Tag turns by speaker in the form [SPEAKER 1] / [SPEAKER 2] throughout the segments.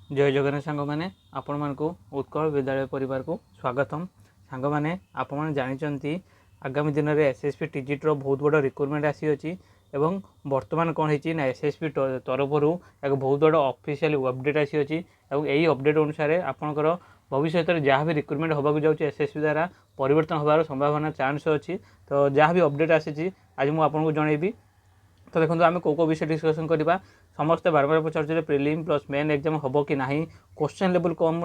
[SPEAKER 1] जय जगन्नाथ सांग मैंने आपण मानक उत्कल विद्यालय परिवार को स्वागतम। सांग मैंने आपण जानते आगामी दिन में एसएसपी टीजीटी बहुत बड़ रिक्रुटमेंट आसी अच्छी एवं बर्तमान कौन है एसएसपी तरफ एक बहुत बड़ ऑफिशियल अपडेट आसी अच्छी यही अपडेट अनुसार आपंकर भविष्य में जहाँ भी रिक्रुटमेंट होगा जाऊँगी एसएसपी द्वारा परिवर्तन होबार संभावना चांस अच्छी। तो जहाँ भी अपडेट आसी आज मुझे आपको जनइबी। तो देखो आम कौ विषय डिस्कसन करवा समस्ते बार बार पचार प्रिलिम प्लस मेन एग्जाम हम कि ना क्वेश्चन लेवल कम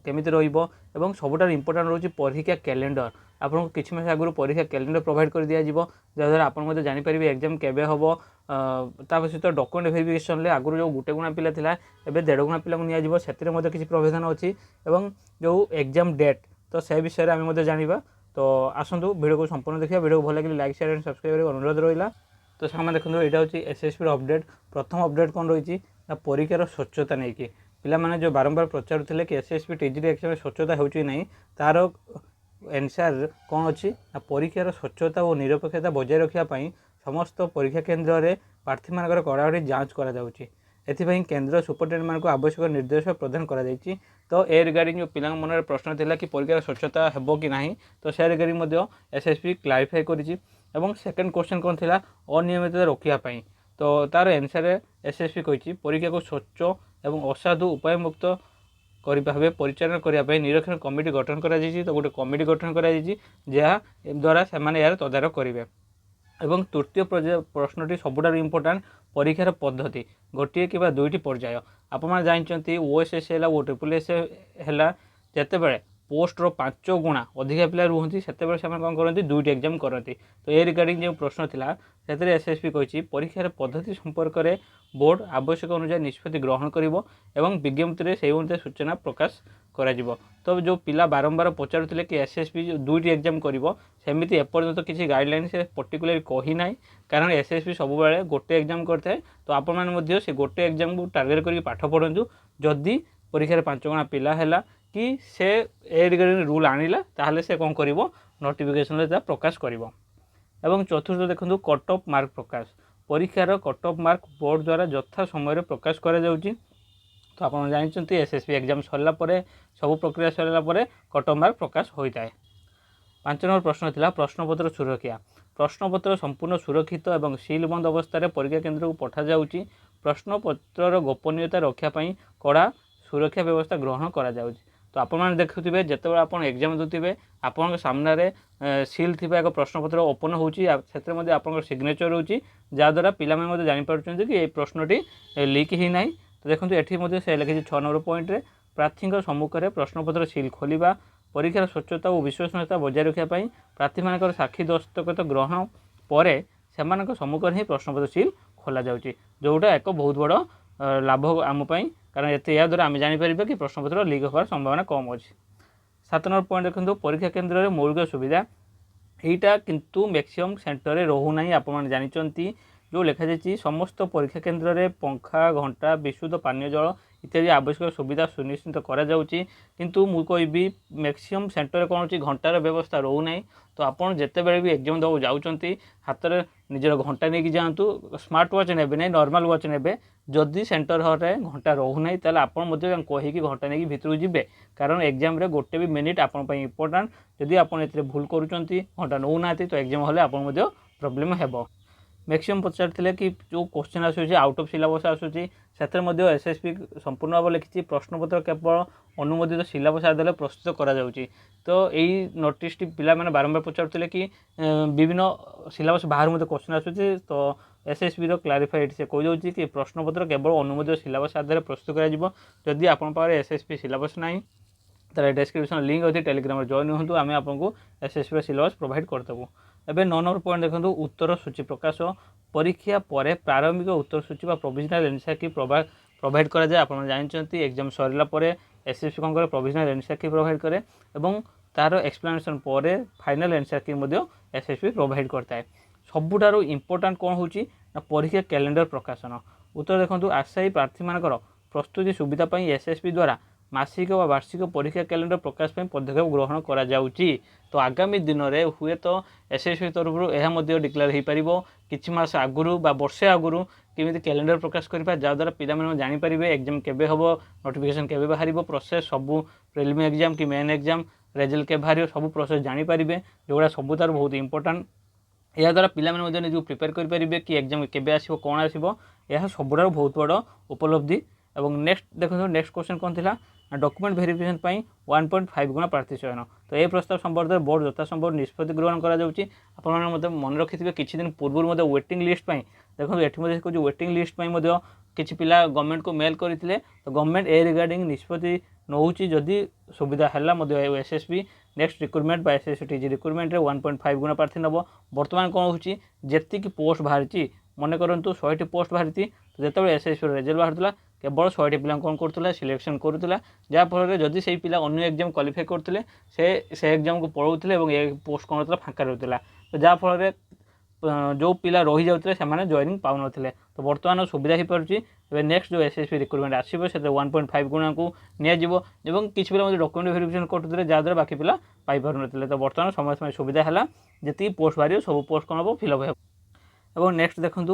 [SPEAKER 1] केमी रही सबुठ इंपोर्टाट रोचे परीक्षा कैलेंडर आपको किसी मास आगु परीक्षा कैलेंडर प्रोवाइड कर दि जाव जहाँद्वारा आप जापर एग्जाम केवे हम सहित डॉक्यूमेंट वेरिफिकेशन आगु जो गोटे गुणा पिला था एवं 1.5 गुणा पिला निजी से किसी प्रावधान अच्छी जो एग्जाम डेट तो से विषय में आम जाना। तो आसतु वीडियो को संपूर्ण देखा वीडियो को भल लगे लाइक शेयर एंड सब्सक्राइब अनुरोध रहा। तो सामान देखो यहाँ हूँ एसएसपी अपडेट। प्रथम अपडेट कौन रही परीक्षार स्वच्छता नहीं कि पिला जो बारंबार प्रचार कि एसएसपी टीजीटी एग्जाम स्वच्छता होची नहीं तार आंसर कौन अच्छी परीक्षार स्वच्छता और निरपेक्षता बजाय रखापी समस्त परीक्षा केन्द्र में प्रार्थी मान कड़ाकड़ी जांच कर केन्द्र सुपरिटेडेंट मान आवश्यक निर्देश प्रदान कर। तो ए रिगार्डिंग जो पिला मन में प्रश्न था कि परीक्षार स्वच्छता हो कि ना तो से रिगार्डिंग एसएसपी क्लारिफाई करी। सेकेंड क्वेश्चन कौन थी अनियमितता रोकने तो तार आंसर एसएसपी कही परीक्षा को स्वच्छ और असाधु उपाय मुक्त भाव परिचालन करने निरीक्षण कमिटी गठन कर तो गोटे कमिटी गठन कर द्वारा से यार तदारख करेंगे। एवं तृतीय प्रश्नटी सबुठार इंपोर्टाट परीक्षार पद्धति गोटे कि दुईटी पर्याय आप जानते ओएसएस है और ट्रिपल एस है जितेबाला पोस्टर 5 गुणा अधिका पिला रुहति से कौन करती दुईटी एग्जाम करती। तो ये रिगार्डिंग जो प्रश्न था से एसएसपी कही परीक्षार पद्धति संपर्क में बोर्ड आवश्यक अनुसार निष्पत्ति ग्रहण करिवो एवं विज्ञप्ति में से अनुसार सूचना प्रकाश करा जिवो। तो जो पिला बारंबार पचारुले कि एसएसपी जो दुईटी एग्जाम करिवो सेमिति एपर्यंत तो किसी गाइडलाइन से पर्टिकुलर कही ना कारण एसएसपी सब बेले गोटे एग्जाम करते। तो आपण मैंने से गोटे एग्जाम को टार्गेट करके पाठ पढ़ु जदि परीक्षार 5 गुणा पिला है कि से ए रिगार्डिंग रूल आनिला ताहले से कौन करिवो नोटिफिकेशन प्रकाश करिवो। एवं चतुर्थ देखो कट ऑफ मार्क प्रकाश परीक्षार कट ऑफ मार्क बोर्ड द्वारा यथा समय प्रकाश करा जाउची। तो आप जानते एसएसपी एग्जाम सरला सब प्रक्रिया सरला कट ऑफ मार्क प्रकाश होता है। 5 नंबर प्रश्न था प्रश्नपत्र सुरक्षा प्रश्नपत्र संपूर्ण सुरक्षित और सीलबंद अवस्था परीक्षा केन्द्र को पठा जाउची। प्रश्नपत्र गोपनीयता रक्षापी कड़ा सुरक्षा व्यवस्था ग्रहण करा जाउची। तो आप देखुए जिते आप एग्जाम दूसरे आपण सामने सील थी एक प्रश्नपत्र ओपन होती आप सिग्नेचर होची जहाँद्वारा पिला जापर कि ये प्रश्नटी लीक ही ना। तो देखो ये से लिखी 6 नंबर पॉइंट प्रार्थी सम्मुखें प्रश्नपत्र सील खोलिबा परीक्षार स्वच्छता और विश्वसनीयता बजाय रखापी प्रार्थी मान साक्षी दस्तखत ग्रहण पर से सम्मुखें ही प्रश्नपत्र सील खोल जाऊँगी जोटा एक बहुत बड़ लाभ आमपाई कारण या द्वारा आम जापर कि प्रश्नपत्र लीक होवार संभावना कम अच्छी। 7 नंबर पॉइंट देखो परीक्षा केन्द्र में मौलिक सुविधा यहीटा किंतु मैक्सिमम सेंटर में रोना आप जानते जो लिखा जाए समस्त परीक्षा केन्द्र में पंखा घंटा विशुद्ध पानीय जल इत्यादि आवश्यक सुविधा सुनिश्चित करा जाउची किंतु मु कहबी मैक्सिमम सेंटर कौन होची घंटार व्यवस्था रोना। तो आपड़ जिते बड़े भी एग्जाम दवा जाउचंती हाथ में निजर घंटा नहीं जातु स्मार्ट वाच ने ना नॉर्मल वाच ने जदि सेंटर हरे घंटा रोना ताल आपड़ कहीकि घंटा नहीं भितर जी कारण एग्जाम रे गोटे भी मिनिट आपण इंपोर्टाट जदि आप भूल करुँच घंटा नौना तो एग्जाम हले आपड़ प्रोब्लेम हेबो। मैक्सिमम पचार कि जो क्वेश्चन आसूँ आउट ऑफ सिलेबस आसूँ से एसएसपी संपूर्ण भाव लिखी प्रश्नपत्र केवल अनुमोदित सिलेबस आधार प्रस्तुत करा जाउची। तो यही नोटिस पिला मैंने बारंबार पचारुले कि विभिन्न सिलेबस बाहर मत क्वेश्चन आसूँ तो एसएसपी क्लारिफाइड से कह जाऊँगी कि प्रश्नपत्र केवल अनुमोदित सिलेबस आधार प्रस्तुत करा एसएसपी सिलेबस ना तार डिस्क्रिप्शन लिंक अच्छी टेलीग्राम जॉइन हूँ आम आपको एसएसपी सिलेबस प्रोवाइड करदेबू। एवं 9 नंबर पॉइंट देखो उत्तर सूची प्रकाश परीक्षा पर प्रारंभिक उत्तर सूची प्रोविजनल एनसीआर की प्रोवाइड करा जाए। आप जानते एग्जाम सरला एसएसपी कौन करे प्रोविजनल एनसीआर की प्रोवाइड करे और तार एक्सप्लेनेशन पर फाइनल एनसीआर की एसएसपी प्रोवाइड करता है। सबुठार इंपोर्टाट कौन हो परीक्षा कैलेंडर प्रकाशन उत्तर देखो आशायी प्रार्थी मानकर प्रस्तुति सुविधा एसएसपी द्वारा मासिक व वार्षिक परीक्षा कैलेंडर प्रकाश पदक्षेप ग्रहण करा जाउची। तो आगामी दिन में हुए तो एसएसपी तरफ यह डिक्लेयर हो पार कि मास आगुरी वर्षे आगुरी केमी कैलेंडर प्रकाश करा जहाँद्वारा पे जापर एग्जाम केबे हम नोटिफिकेशन केबे बाहर प्रोसेस सबू प्रिलिम एग्जाम कि मेन एग्जाम रेजल्ट के बाहर सब प्रोसेस जापर जोड़ा सब तार बहुत इंपोर्टाट या द्वारा पिलाने निज प्रिपेयर करेंगे कि एग्जाम केबे आसो कौन आसो यह सबुठार बहुत बड़ उपलब्धि। और नेक्स्ट देखो नेक्स्ट क्वेश्चन कौन थी डॉक्यूमेंट वेरिफिकेशन 1.5 गुणा प्रार्थी चयन। तो ये प्रस्ताव संबंध में बोर्ड यथासंभव निष्पत्ति ग्रहण कर मन रखिथे किसी दिन पूर्व वेटिंग लिस्ट देखो ये कहूँ वेटिंग लिस्ट किसी पिला गवर्नमेंट को मेल करते तो गवर्नमेंट ए रिगार्डिंग निष्पत्ति नौ जदि सुविधा है एसएसबी नेक्स्ट रिक्रुटमेंट बा एसएससी टीजी रिक्रुटमेंट 1.5 गुणा प्रार्थी नब। बर्तमान कौन होती पोस्ट बाहरी मन करूँ 100 पोस्ट बाहरी तो जो एसएससी रेजल्ट बाहर केवल 100 पिला कौन करूला सिलेक्शन करूला जहाँफल जदि से पिला अन्य एग्जाम क्वालिफाई करते से एग्जाम को पढ़ाऊले और ये पोस्ट कौन होता फाँका रहूला तो जहाँफल जो पिला रही जाते हैं जॉइनिंग पाऊन। तो बर्तमान सुविधा हो पार्टी नेक्स्ट जो एसएससी रिक्रुटमेंट आसो से 1.5 गुणा को निजी किसी पिला डॉक्यूमेंट वेरिफिकेशन करते जहाँद्वारा बाकी पिला पाइपर ना तो बर्तमान समय सुविधा है जी पोस्ट बाहर सब पोस्ट कौन हम फिलअप हो। नेक्स्ट देखूँ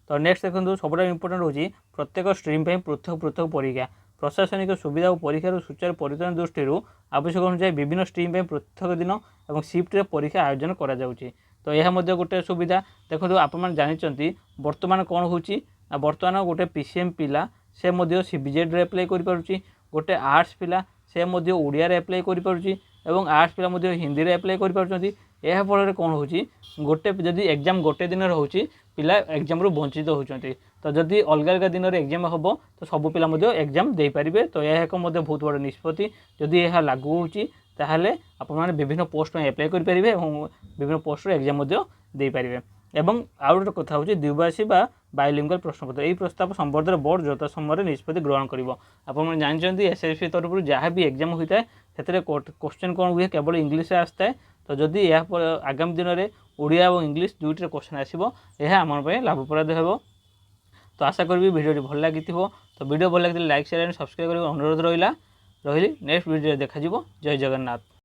[SPEAKER 1] तो नेक्स्ट देखो सब इंपोर्टेंट हो प्रत्येक स्ट्रीम पृथक पृथक परीक्षा प्रशासनिक सुविधा और परीक्षार सुचारू परिचालन दृष्टि आवश्यक अनुसार विभिन्न स्ट्रीम पृथक दिन और सिफ्ट परीक्षा आयोजन करा। तो यह गोटे सुविधा देखो आप जानते बर्तमान कौन हो बर्तमान गोटे पीसीएम पिला से सीबीजेड एप्लाई कर गोटे आर्ट्स पिला से ओडिया एप्लाई कर आर्ट्स पिला हिंदी में एप्लाई कर फल कौन हो गोटे जदि एग्जाम गोटे दिन रोचे पिला एग्जाम वंचित होती तो जदि अलग अलग दिन में एग्जाम हम तो सब पिला एग्जाम दे पारे। तो यह एक बहुत बड़ निष्पत्ति जदि यह लागू होती ताहले आप विभिन्न पोस्ट में एप्लाई करेंगे और विभिन्न पोस्ट एग्जाम दे पारे। एवं आउ गोटे कथा हूँ द्विभाषी बायोलिंगुअल प्रश्नपत्र यही प्रस्ताव संबंध में बोर्ड यथा समय निष्पत्ति ग्रहण कर। आप जानते एसएससी तरफ जहाँ भी एग्जाम होता है से क्वेश्चन कौन हुए केवल इंग्लीश आसता है तो जदि यह आगामी दिन में ओडिया और इंग्लीश दुईटे क्वेश्चन आसो यह आम लाभप्रद हो। तो आशा करी भिडियो भल लगी तो वीडियो भल लगी लाइक शेयर एंड सब्सक्राइब कर अनुरोध रही नेक्स्ट वीडियो देखा जय जगन्नाथ।